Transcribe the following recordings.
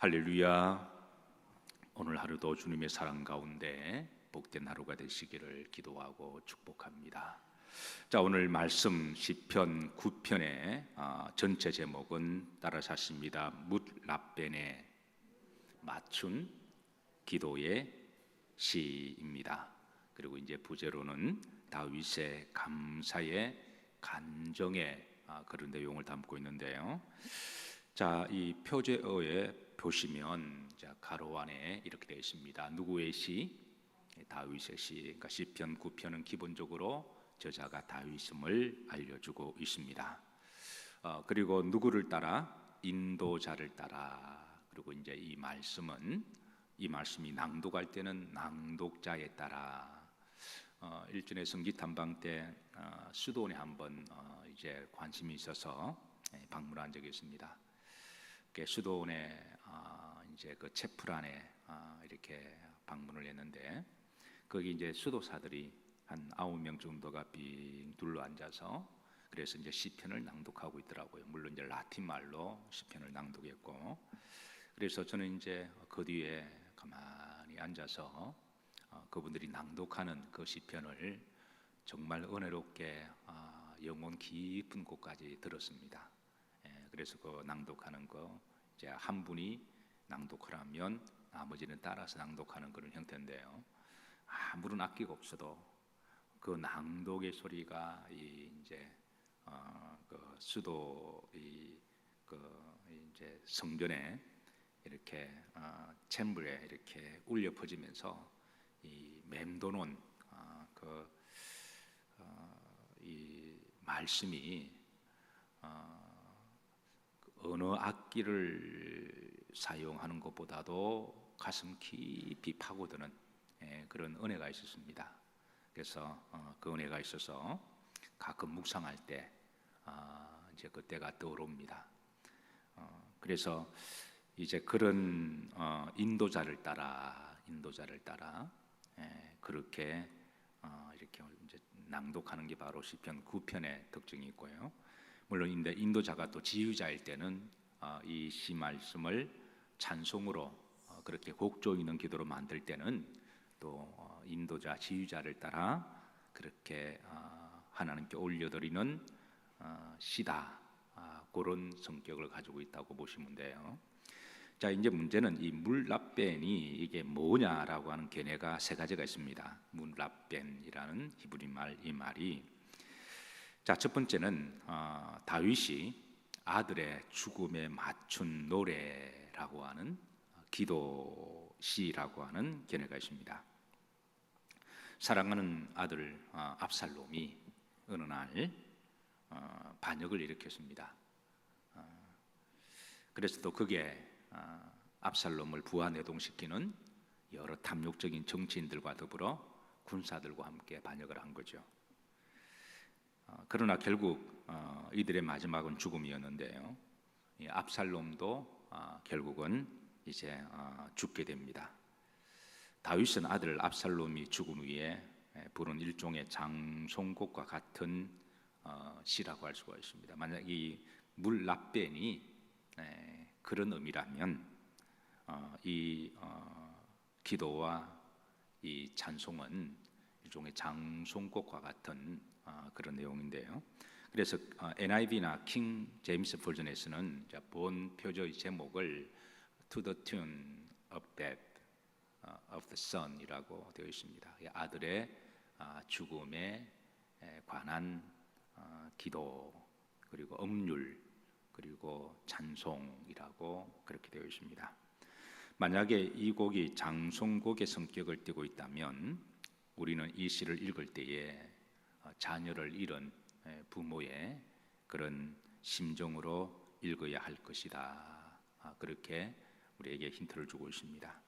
할렐루야. 오늘 하루도 주님의 사랑 가운데 복된 하루가 되시기를 기도하고 축복합니다. 자, 오늘 말씀 시편 9편의 전체 제목은 따라서 하십니다. 뭇랍벤에 맞춘 기도의 시입니다. 그리고 이제 부제로는 다윗의 감사의 간정의 그런 내용을 담고 있는데요. 자, 이 표제어에 보시면 가로 안에 이렇게 되어 있습니다. 누구의 시? 다윗의 시. 그러니까 시편 9편은 기본적으로 저자가 다윗임을 알려주고 있습니다. 그리고 누구를 따라? 인도자를 따라. 그리고 이제 이 말씀이 낭독할 때는 낭독자에 따라. 일전에 성지 탐방 때 수도원에 한번 이제 관심이 있어서 방문한 적이 있습니다. 수도원에 이제 그 채플 안에 이렇게 방문을 했는데 거기 이제 수도사들이 한 9명 정도가 빙 둘러 앉아서 그래서 이제 시편을 낭독하고 있더라고요. 물론 이제 라틴 말로 시편을 낭독했고, 그래서 저는 이제 그 뒤에 가만히 앉아서 그분들이 낭독하는 그 시편을 정말 은혜롭게 영혼 깊은 곳까지 들었습니다. 그래서 그 낭독하는 거 이제 한 분이 낭독을 하면 나머지는 따라서 낭독하는 그런 형태인데요. 아무런 악기가 없어도 그 낭독의 소리가 이제 그 수도 이제 성전에 이렇게 챔버에 이렇게 울려 퍼지면서 이 맴도는 이 말씀이 어느 악기를 사용하는 것보다도 가슴 깊이 파고드는 그런 은혜가 있었습니다. 그래서 그 은혜가 있어서 가끔 묵상할 때 이제 그때가 떠오릅니다. 그래서 이제 그런 인도자를 따라 그렇게 이렇게 이제 낭독하는 게 바로 시편 9편의 특징이 있고요. 물론 인도자가 또 지휘자일 때는 이 시 말씀을 찬송으로 그렇게 곡조 있는 기도로 만들 때는 또 인도자 지휘자를 따라 그렇게 하나님께 올려드리는 시다, 그런 성격을 가지고 있다고 보시면 돼요. 자, 이제 문제는 이 뭇랍벤이 이게 뭐냐라고 하는 견해가 세 가지가 있습니다. 뭇랍벤이라는 히브리 말, 이 말이, 자, 첫 번째는 다윗이 아들의 죽음에 맞춘 노래라고 하는 기도시라고 하는 견해가 있습니다. 사랑하는 아들 압살롬이 어느 날 반역을 일으켰습니다. 그래서 또 그게 압살롬을 부하내동시키는 여러 탐욕적인 정치인들과 더불어 군사들과 함께 반역을 한 거죠. 그러나 결국 이들의 마지막은 죽음이었는데요. 이 압살롬도 결국은 이제 죽게 됩니다. 다윗은 아들 압살롬이 죽은 후에 부른 일종의 장송곡과 같은 시라고 할 수가 있습니다. 만약 이 뭇랍벤이 그런 의미라면 이 기도와 이 찬송은 일종의 장송곡과 같은 그런 내용인데요. 그래서 NIV나 킹 제임스 버전에서는 본 표저의 제목을 To the tune of death of the son이라고 되어 있습니다. 아들의 죽음에 관한 기도, 그리고 음률, 그리고 찬송이라고 그렇게 되어 있습니다. 만약에 이 곡이 장송곡의 성격을 띠고 있다면 우리는 이 시를 읽을 때에 자녀를 잃은 부모의 그런 심정으로 읽어야 할 것이다, 그렇게 우리에게 힌트를 주고 있습니다.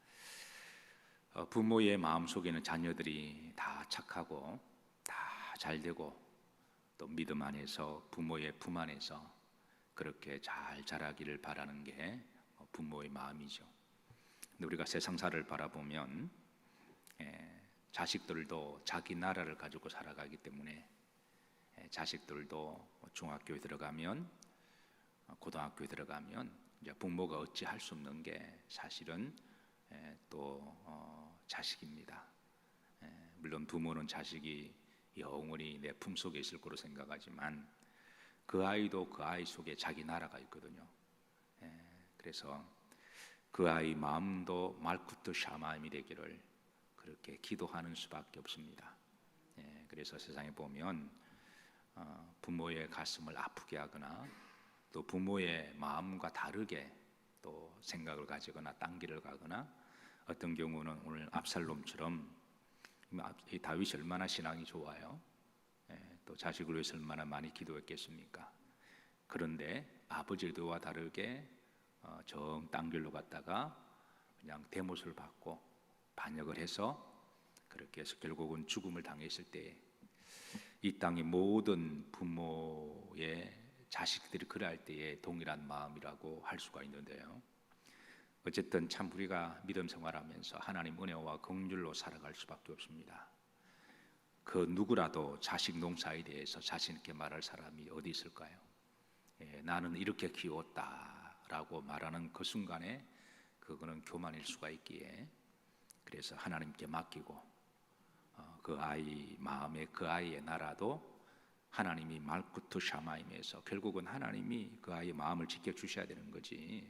부모의 마음속에는 자녀들이 다 착하고 다 잘되고 또 믿음 안에서 부모의 품 안에서 그렇게 잘 자라기를 바라는 게 부모의 마음이죠. 근데 우리가 세상사를 바라보면 자식들도 자기 나라를 가지고 살아가기 때문에 자식들도 중학교에 들어가면 고등학교에 들어가면 이제 부모가 어찌할 수 없는 게 사실은 또 자식입니다. 물론 부모는 자식이 영원히 내 품속에 있을 거로 생각하지만 그 아이도 그 아이 속에 자기 나라가 있거든요. 그래서 그 아이 마음도 말쿠트 샤마임이 되기를 그렇게 기도하는 수밖에 없습니다. 그래서 세상에 보면 부모의 가슴을 아프게 하거나 또 부모의 마음과 다르게 또 생각을 가지거나 딴 길을 가거나 어떤 경우는 오늘 압살롬처럼 이 다윗이 얼마나 신앙이 좋아요. 또 자식을 위해서 얼마나 많이 기도했겠습니까? 그런데 아버지 의도와 다르게 정 딴 길로 갔다가 그냥 대못을 받고 반역을 해서 그렇게 해서 결국은 죽음을 당했을 때 이 땅의 모든 부모의 자식들이 그럴 때의 동일한 마음이라고 할 수가 있는데요. 어쨌든 참 우리가 믿음 생활하면서 하나님 은혜와 긍휼로 살아갈 수밖에 없습니다. 그 누구라도 자식 농사에 대해서 자신 있게 말할 사람이 어디 있을까요? 나는 이렇게 키웠다라고 말하는 그 순간에 그거는 교만일 수가 있기에 그래서 하나님께 맡기고 그 아이 마음에 그 아이의 나라도 하나님이 말쿠트 샤마임에서 결국은 하나님이 그 아이의 마음을 지켜주셔야 되는 거지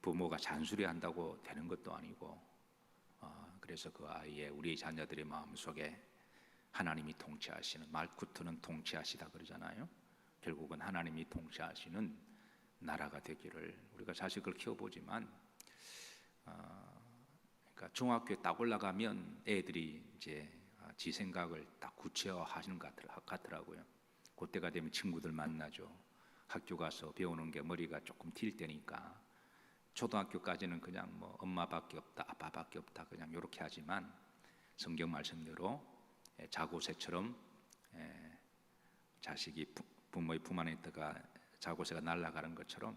부모가 잔소리한다고 되는 것도 아니고 그래서 그 아이의 우리 자녀들의 마음속에 하나님이 통치하시는 말쿠트는 통치하시다 그러잖아요. 결국은 하나님이 통치하시는 나라가 되기를 우리가 자식을 키워보지만 그러니까 중학교에 딱 올라가면 애들이 이제 지 생각을 딱 구체화하시는 것 같더라고요. 그때가 되면 친구들 만나죠. 학교 가서 배우는 게 머리가 조금 튈 때니까 초등학교까지는 그냥 뭐 엄마밖에 없다 아빠밖에 없다 그냥 이렇게 하지만 성경 말씀대로 자고새처럼 자식이 부모의 품 안에 있다가 자고새가 날아가는 것처럼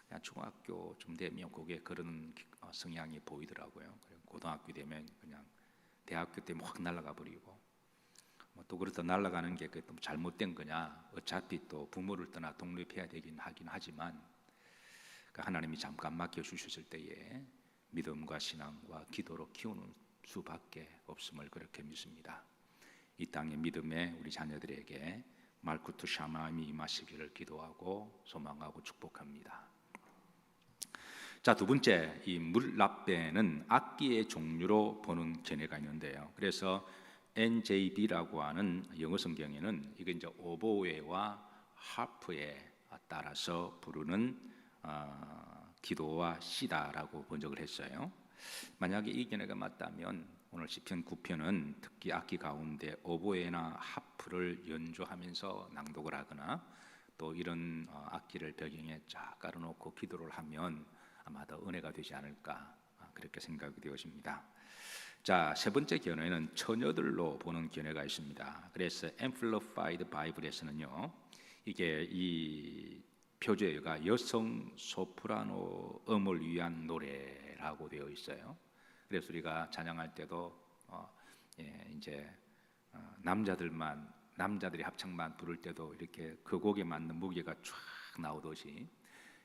그냥 중학교쯤 되면 그게 그런 성향이 보이더라고요. 고등학교 되면 그냥 대학교 때문에 확 날아가 버리고 또 그렇다 날아가는 게 또 잘못된 거냐 어차피 또 부모를 떠나 독립해야 되긴 하긴 하지만 하나님이 잠깐 맡겨주셨을 때에 믿음과 신앙과 기도로 키우는 수밖에 없음을 그렇게 믿습니다. 이 땅의 믿음에 우리 자녀들에게 말쿠트 샤마임이 임하시기를 기도하고 소망하고 축복합니다. 자, 두 번째 이 물랍베는 악기의 종류로 보는 견해가 있는데요. 그래서 NJB라고 하는 영어 성경에는 이게 이제 오보에와 하프에 따라서 부르는 기도와 시다라고 번역을 했어요. 만약에 이 견해가 맞다면 오늘 시편 9편은 특히 악기 가운데 오보에나 하프를 연주하면서 낭독을 하거나 또 이런 악기를 배경에 쫙 깔아놓고 기도를 하면 아마 더 은혜가 되지 않을까 그렇게 생각이 되어집니다. 자, 세 번째 견해는 처녀들로 보는 견해가 있습니다. 그래서 Amplified Bible에서는요, 이게 이 표제가 여성 소프라노 음을 위한 노래라고 되어 있어요. 그래서 우리가 찬양할 때도 이제 남자들이 합창만 부를 때도 이렇게 그 곡에 맞는 무게가 쫙 나오듯이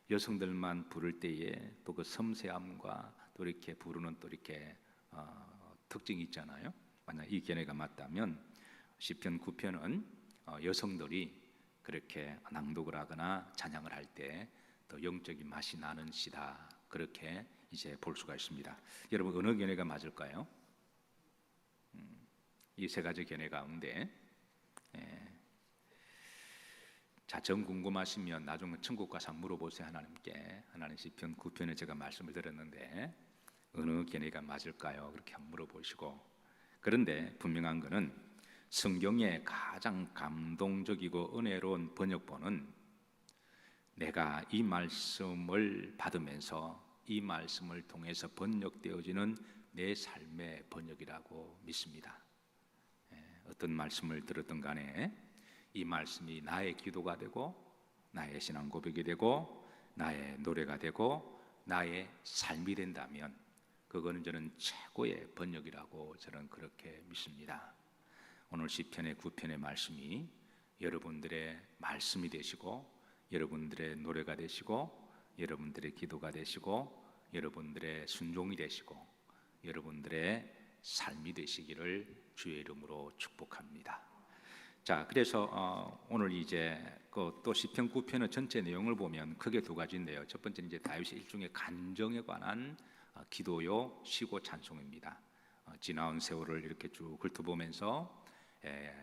여성들만 부를 때에 또 그 섬세함과 또 이렇게 부르는 또 이렇게 특징이 있잖아요. 만약 이 견해가 맞다면 시편 9편은 여성들이 그렇게 낭독을 하거나 찬양을 할 때 더 영적인 맛이 나는 시다 그렇게 이제 볼 수가 있습니다. 여러분 어느 견해가 맞을까요? 이 세 가지 견해 가운데 자, 정 궁금하시면 나중에 천국 가서 물어보세요. 하나님께. 하나님 시편 9편에 제가 말씀을 드렸는데 어느 견해가 맞을까요? 그렇게 한번 물어보시고 그런데 분명한 것은 성경의 가장 감동적이고 은혜로운 번역본은 내가 이 말씀을 받으면서 이 말씀을 통해서 번역되어지는 내 삶의 번역이라고 믿습니다. 어떤 말씀을 들었든 간에 이 말씀이 나의 기도가 되고 나의 신앙 고백이 되고 나의 노래가 되고 나의 삶이 된다면 그거는 저는 최고의 번역이라고 저는 그렇게 믿습니다. 오늘 시편의 9편의 말씀이 여러분들의 말씀이 되시고 여러분들의 노래가 되시고 여러분들의 기도가 되시고 여러분들의 순종이 되시고 여러분들의 삶이 되시기를 주의 이름으로 축복합니다. 자, 그래서 오늘 이제 또 시편 9편의 전체 내용을 보면 크게 두 가지인데요. 첫 번째는 이제 다윗의 일종의 간정에 관한 기도요, 시고 찬송입니다. 지나온 세월을 이렇게 쭉 훑어보면서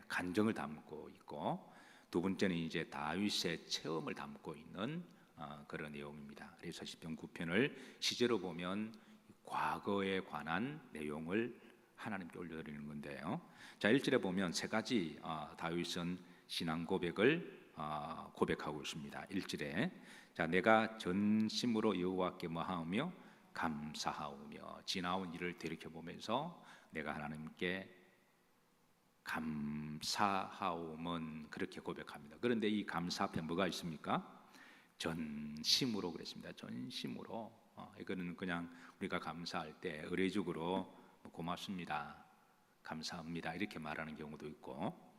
간정을 담고 있고, 두 번째는 이제 다윗의 체험을 담고 있는 그런 내용입니다. 그래서 시편 9편을 시제로 보면 과거에 관한 내용을 하나님께 올려드리는 건데요. 자, 1절에 보면 세 가지 다윗은 신앙 고백을 고백하고 있습니다. 1절에 자, 내가 전심으로 여호와께 뭐하며 감사하오며, 지나온 일을 되돌이켜 보면서 내가 하나님께 감사하오면 그렇게 고백합니다. 그런데 이 감사 앞에 뭐가 있습니까? 전심으로 그랬습니다. 전심으로. 이거는 그냥 우리가 감사할 때 의례적으로 고맙습니다, 감사합니다 이렇게 말하는 경우도 있고,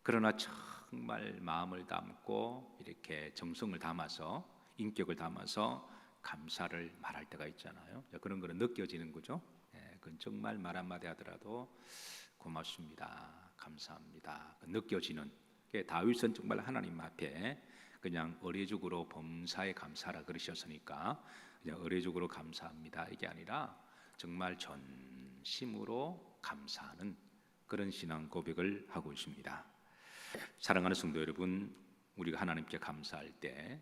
그러나 정말 마음을 담고 이렇게 정성을 담아서 인격을 담아서 감사를 말할 때가 있잖아요. 그런 거는 느껴지는 거죠. 그건 정말 말 한마디 하더라도 고맙습니다, 감사합니다 느껴지는. 다윗은 정말 하나님 앞에 그냥 의례적으로 범사에 감사라 그러셨으니까 그냥 의례적으로 감사합니다 이게 아니라 정말 전심으로 감사하는 그런 신앙 고백을 하고 있습니다. 사랑하는 성도 여러분, 우리가 하나님께 감사할 때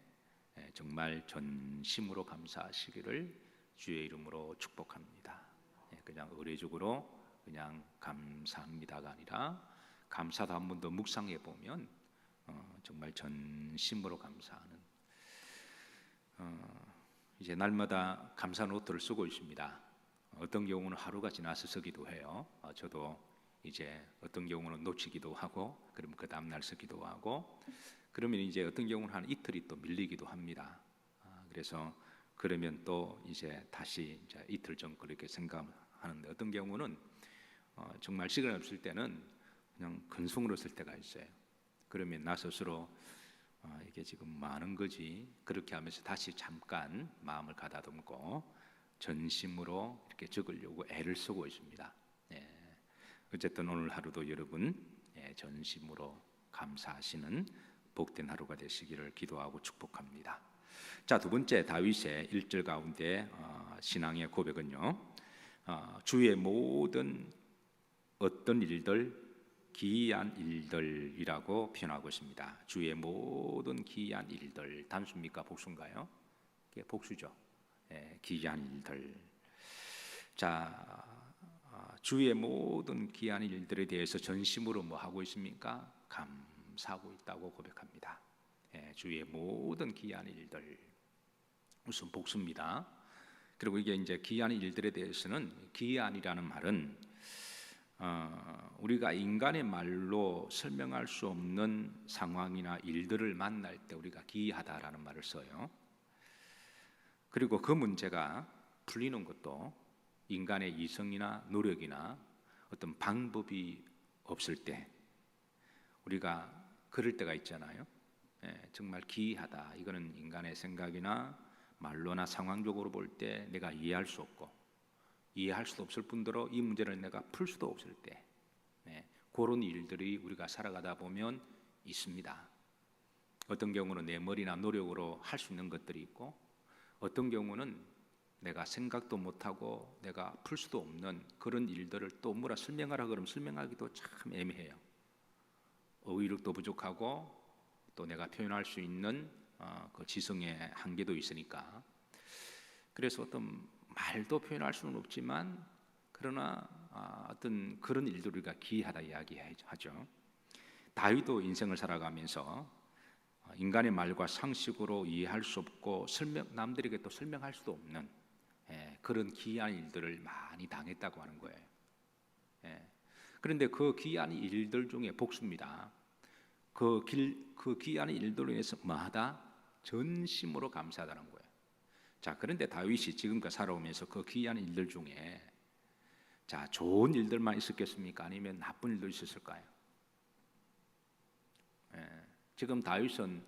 정말 전심으로 감사하시기를 주의 이름으로 축복합니다. 그냥 의례적으로 그냥 감사합니다가 아니라 감사도 한 번 더 묵상해 보면 정말 전심으로 감사하는, 이제 날마다 감사 노트를 쓰고 있습니다. 어떤 경우는 하루가 지나서 쓰기도 해요. 저도 이제 어떤 경우는 놓치기도 하고, 그러면 그 다음 날 쓰기도 하고, 그러면 이제 어떤 경우는 한 이틀이 또 밀리기도 합니다. 그래서 그러면 또 이제 다시 이제 이틀 전 그렇게 생각하는데, 어떤 경우는 정말 시간 없을 때는 그냥 근성으로 쓸 때가 있어요. 그러면 나 스스로 이게 지금 많은 거지 그렇게 하면서 다시 잠깐 마음을 가다듬고 전심으로 이렇게 적으려고 애를 쓰고 있습니다. 어쨌든 오늘 하루도 여러분 전심으로 감사하시는 복된 하루가 되시기를 기도하고 축복합니다. 자, 두 번째 다윗의 1절 가운데 신앙의 고백은요, 주의 모든 어떤 일들 기이한 일들이라고 표현하고 있습니다. 주의 모든 기이한 일들, 단수입니까 복수인가요? 복수죠. 기이한 일들. 자, 주의 모든 기이한 일들에 대해서 전심으로 뭐 하고 있습니까? 감사하고 있다고 고백합니다. 주의 모든 기이한 일들, 무슨 복수입니다. 그리고 이게 이제 기이한 일들에 대해서는, 기이한이라는 말은 우리가 인간의 말로 설명할 수 없는 상황이나 일들을 만날 때 우리가 기이하다라는 말을 써요. 그리고 그 문제가 풀리는 것도 인간의 이성이나 노력이나 어떤 방법이 없을 때 우리가 그럴 때가 있잖아요. 정말 기이하다, 이거는 인간의 생각이나 말로나 상황적으로 볼 때 내가 이해할 수 없고, 이해할 수도 없을 뿐더러 이 문제를 내가 풀 수도 없을 때, 그런 일들이 우리가 살아가다 보면 있습니다. 어떤 경우는 내 머리나 노력으로 할 수 있는 것들이 있고, 어떤 경우는 내가 생각도 못하고 내가 풀 수도 없는 그런 일들을 또 뭐라 설명하라 그러면 설명하기도 참 애매해요. 어휘력도 부족하고 또 내가 표현할 수 있는 그 지성의 한계도 있으니까, 그래서 어떤 말도 표현할 수는 없지만 그러나 어떤 그런 일들 우리가 기이하다 이야기하죠. 다윗도 인생을 살아가면서 인간의 말과 상식으로 이해할 수 없고 남들에게 또 설명할 수도 없는 그런 기이한 일들을 많이 당했다고 하는 거예요. 그런데 그 기이한 일들 중에 복수입니다. 그 기이한 일들로 인해서 뭐하다? 전심으로 감사하다는 거예요. 자, 그런데 다윗이 지금까지 살아오면서 그 기이한 일들 중에 자, 좋은 일들만 있었겠습니까? 아니면 나쁜 일도 있었을까요? 지금 다윗은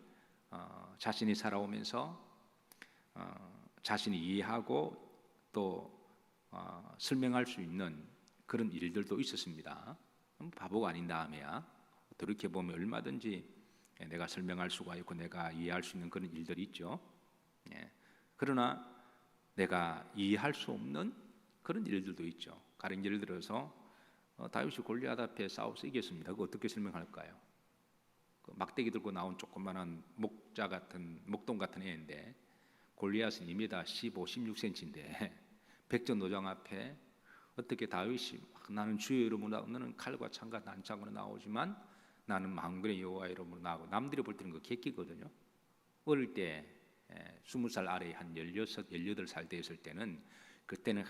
자신이 살아오면서 자신이 이해하고 또 설명할 수 있는 그런 일들도 있었습니다. 바보가 아닌 다음에야 돌이켜 보면 얼마든지 내가 설명할 수가 있고 내가 이해할 수 있는 그런 일들이 있죠. 그러나 내가 이해할 수 없는 그런 일들도 있죠. 가령 예를 들어서 다윗이 골리앗 앞에 싸워서 이겼습니다. 그거 어떻게 설명할까요? 그 막대기 들고 나온 조그만한 목동 같은 애인데 골리앗은 2m 15, 16cm인데 백전노장 앞에 어떻게 다윗이 나는 주의 이름으로 너는 칼과 창과 난장으로 나오지만 나는 만군의 여호와 이름으로 나오고 남들이 볼 때는 그 객기거든요. 어릴 때 20살 아래 한 16, 18살 되었을 때는 그때는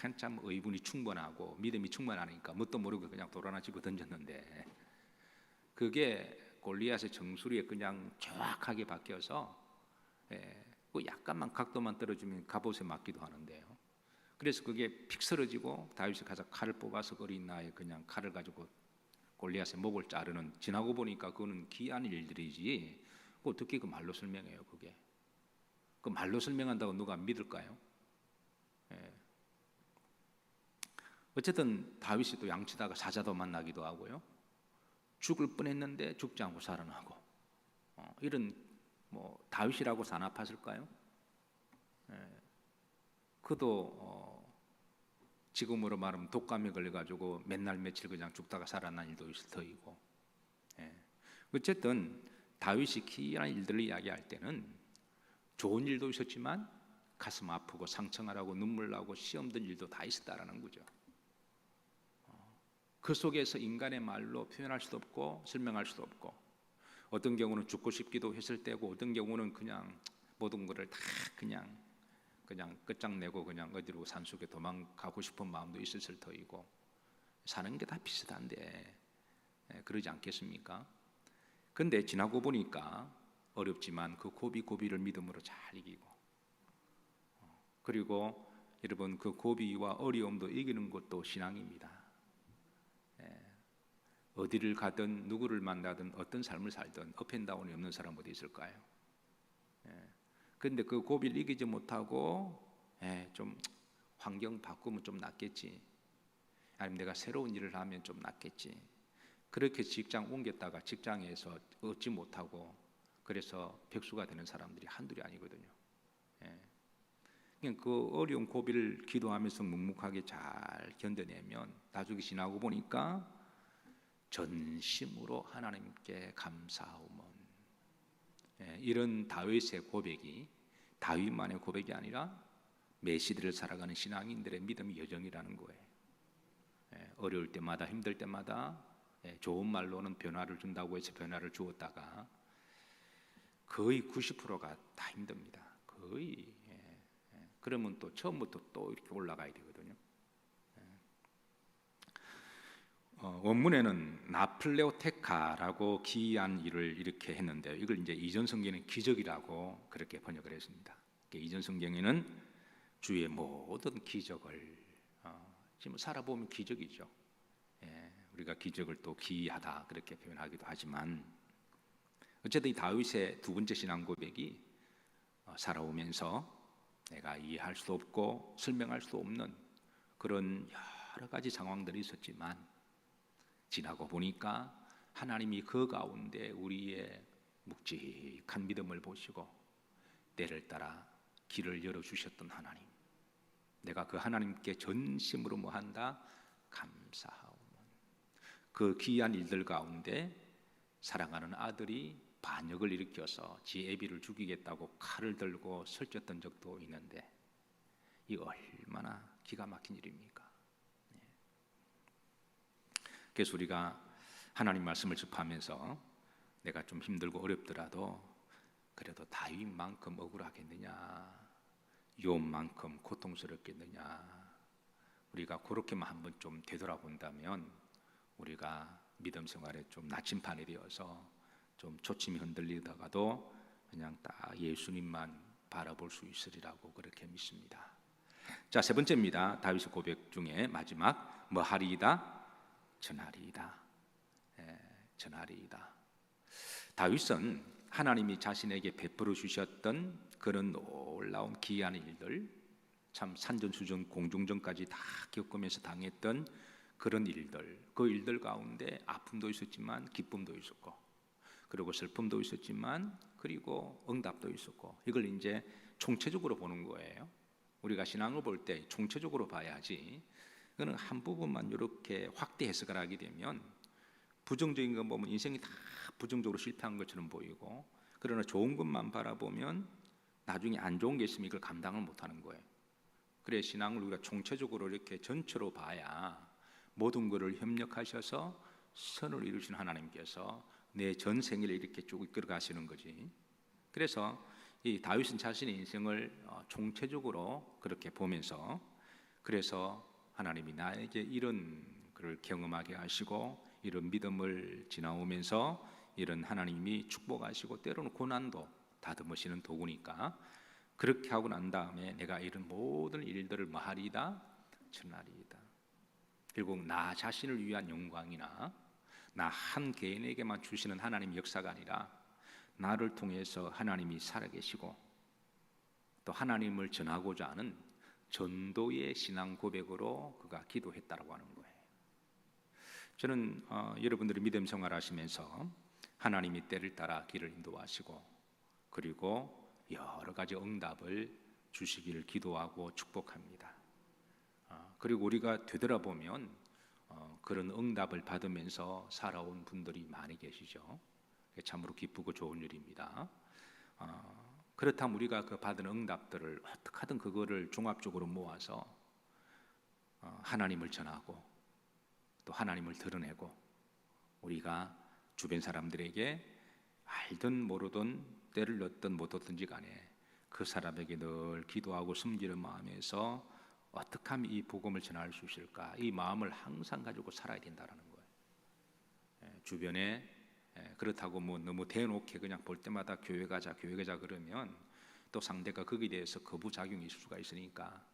한참 의분이 충만하고 믿음이 충만하니까 뭣도 모르고 그냥 돌아나 집어 던졌는데 그게 골리앗의 정수리에 그냥 정확하게 박혀서 그 약간만 각도만 떨어지면 갑옷에 맞기도 하는데요. 그래서 그게 픽 쓰러지고 다윗이 가서 칼을 뽑아서 어린 나이에 그냥 칼을 가지고 골리앗의 목을 자르는, 지나고 보니까 그거는 기이한 일들이지 어떻게 그 말로 설명해요? 그게 그 말로 설명한다고 누가 믿을까요? 어쨌든 다윗이 또 양치다가 사자도 만나기도 하고요, 죽을 뻔했는데 죽지 않고 살아나고 이런 다윗이라고 사납했을까요? 그도 지금으로 말하면 독감에 걸려가지고 맨날 며칠 그냥 죽다가 살아난 일도 있을 터이고, 어쨌든 다윗이 기이한 일들을 이야기할 때는 좋은 일도 있었지만 가슴 아프고 상처나고 눈물 나고 시험 든 일도 다 있었다라는 거죠. 그 속에서 인간의 말로 표현할 수도 없고 설명할 수도 없고, 어떤 경우는 죽고 싶기도 했을 때고 어떤 경우는 그냥 모든 것을 다 그냥 끝장내고 그냥 어디로 산속에 도망가고 싶은 마음도 있었을 터이고, 사는 게 다 비슷한데 그러지 않겠습니까? 근데 지나고 보니까 어렵지만 그 고비를 믿음으로 잘 이기고, 그리고 여러분 그 고비와 어려움도 이기는 것도 신앙입니다. 어디를 가든 누구를 만나든 어떤 삶을 살든 업앤다운이 없는 사람 어디 있을까요? 그런데 그 고비를 이기지 못하고 좀 환경 바꾸면 좀 낫겠지, 아니면 내가 새로운 일을 하면 좀 낫겠지, 그렇게 직장 옮겼다가 직장에서 얻지 못하고 그래서 백수가 되는 사람들이 한둘이 아니거든요. 그 어려운 고비를 기도하면서 묵묵하게 잘 견뎌내면 나중에 지나고 보니까 전심으로 하나님께 감사하오면, 이런 다윗의 고백이 다윗만의 고백이 아니라 매 시대를 살아가는 신앙인들의 믿음의 여정이라는 거예요. 어려울 때마다 힘들 때마다 좋은 말로는 변화를 준다고 해서 변화를 주었다가 거의 90%가 다 힘듭니다. 거의. 그러면 또 처음부터 또 이렇게 올라가야 되거든요. 원문에는 나플레오테카라고 기이한 일을 이렇게 했는데요, 이걸 이제 이전 성경에는 기적이라고 그렇게 번역을 했습니다. 이전 성경에는 주의 모든 기적을 지금 살아보면 기적이죠. 우리가 기적을 또 기이하다 그렇게 표현하기도 하지만, 어쨌든 이 다윗의 두 번째 신앙 고백이 살아오면서 내가 이해할 수 없고 설명할 수 없는 그런 여러 가지 상황들이 있었지만 지나고 보니까 하나님이 그 가운데 우리의 묵직한 믿음을 보시고 때를 따라 길을 열어주셨던 하나님, 내가 그 하나님께 전심으로 뭐한다? 감사하오면. 그 귀한 일들 가운데 사랑하는 아들이 반역을 일으켜서 지 애비를 죽이겠다고 칼을 들고 설쳤던 적도 있는데 이 얼마나 기가 막힌 일입니까? 그래서 우리가 하나님 말씀을 접하면서 내가 좀 힘들고 어렵더라도 그래도 다윗만큼 억울하겠느냐, 욥만큼 고통스럽겠느냐, 우리가 그렇게만 한번 좀 되돌아본다면 우리가 믿음 생활에 좀 나침판이 되어서 좀 초침이 흔들리다가도 그냥 딱 예수님만 바라볼 수 있으리라고 그렇게 믿습니다. 자, 세 번째입니다. 다윗의 고백 중에 마지막, 뭐하리이다? 전하리이다. 전하리이다. 다윗은 하나님이 자신에게 베풀어 주셨던 그런 놀라운 귀한 일들, 참 산전수전 공중전까지 다 겪으면서 당했던 그런 일들, 그 일들 가운데 아픔도 있었지만 기쁨도 있었고, 그리고 슬픔도 있었지만 그리고 응답도 있었고, 이걸 이제 총체적으로 보는 거예요. 우리가 신앙을 볼 때 총체적으로 봐야지, 그는 한 부분만 이렇게 확대 해석을 하게 되면 부정적인 거 보면 인생이 다 부정적으로 실패한 것처럼 보이고, 그러나 좋은 것만 바라보면 나중에 안 좋은 게 있으면 이걸 감당을 못하는 거예요. 그래 신앙을 우리가 총체적으로 이렇게 전체로 봐야 모든 것을 협력하셔서 선을 이루신 하나님께서 내 전생일을 이렇게 쭉 이끌어 가시는 거지. 그래서 이 다윗은 자신의 인생을 총체적으로 그렇게 보면서, 그래서 하나님이 나에게 이런 것을 경험하게 하시고 이런 믿음을 지나오면서 이런 하나님이 축복하시고 때로는 고난도 다듬으시는 도구니까, 그렇게 하고 난 다음에 내가 이런 모든 일들을 뭐하리이다? 전하리이다. 결국 나 자신을 위한 영광이나 나 한 개인에게만 주시는 하나님의 역사가 아니라 나를 통해서 하나님이 살아계시고 또 하나님을 전하고자 하는 전도의 신앙 고백으로 그가 기도했다라고 하는 거예요. 저는 여러분들이 믿음 생활하시면서 하나님이 때를 따라 길을 인도하시고 그리고 여러 가지 응답을 주시기를 기도하고 축복합니다. 그리고 우리가 되돌아보면 그런 응답을 받으면서 살아온 분들이 많이 계시죠. 참으로 기쁘고 좋은 일입니다. 그렇다면 우리가 그 받은 응답들을 어떻게 하든 그거를 종합적으로 모아서 하나님을 전하고 또 하나님을 드러내고, 우리가 주변 사람들에게 알든 모르든 때를 넣든 못 얻든지 간에 그 사람에게 늘 기도하고 섬기는 마음에서 어떻게 하면 이 복음을 전할 수 있을까, 이 마음을 항상 가지고 살아야 된다는 거예요. 주변에 그렇다고 뭐 너무 대놓게 그냥 볼 때마다 교회 가자 그러면 또 상대가 거기에 대해서 거부작용이 있을 수가 있으니까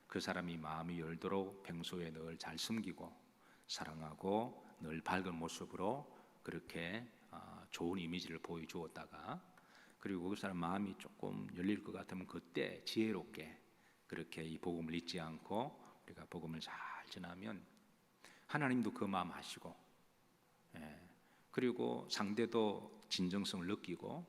그 사람이 마음이 열도록 평소에 늘 잘 섬기고 사랑하고 늘 밝은 모습으로 그렇게 좋은 이미지를 보여주었다가, 그리고 그 사람 마음이 조금 열릴 것 같으면 그때 지혜롭게 그렇게 이 복음을 잊지 않고 우리가 복음을 잘 전하면 하나님도 그 마음 아시고, 그리고 상대도 진정성을 느끼고,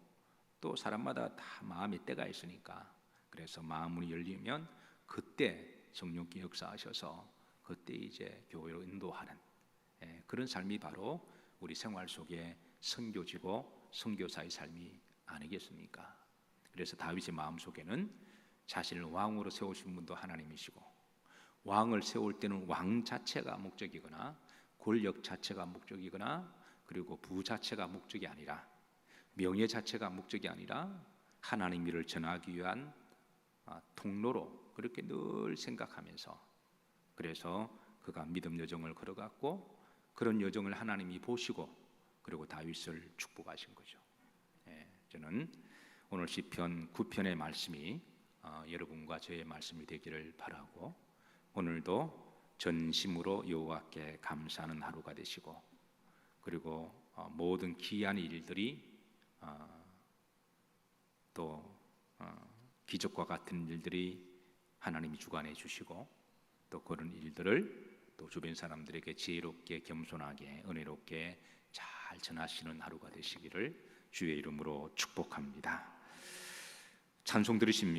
또 사람마다 다 마음의 때가 있으니까, 그래서 마음이 열리면 그때 성령께 역사하셔서 그때 이제 교회로 인도하는 그런 삶이 바로 우리 생활 속에 선교지고 선교사의 삶이 아니겠습니까? 그래서 다윗의 마음속에는 자신을 왕으로 세우신 분도 하나님이시고, 왕을 세울 때는 왕 자체가 목적이거나 권력 자체가 목적이거나 그리고 부 자체가 목적이 아니라, 명예 자체가 목적이 아니라 하나님 일을 전하기 위한 통로로 그렇게 늘 생각하면서, 그래서 그가 믿음 여정을 걸어갔고 그런 여정을 하나님이 보시고 그리고 다윗을 축복하신 거죠. 저는 오늘 시편 9편의 말씀이 여러분과 저의 말씀이 되기를 바라고, 오늘도 전심으로 여호와께 감사하는 하루가 되시고, 그리고 모든 귀한 일들이 또 기적과 같은 일들이 하나님이 주관해 주시고 또 그런 일들을 또 주변 사람들에게 지혜롭게 겸손하게 은혜롭게 잘 전하시는 하루가 되시기를 주의 이름으로 축복합니다. 찬송 들으십니다.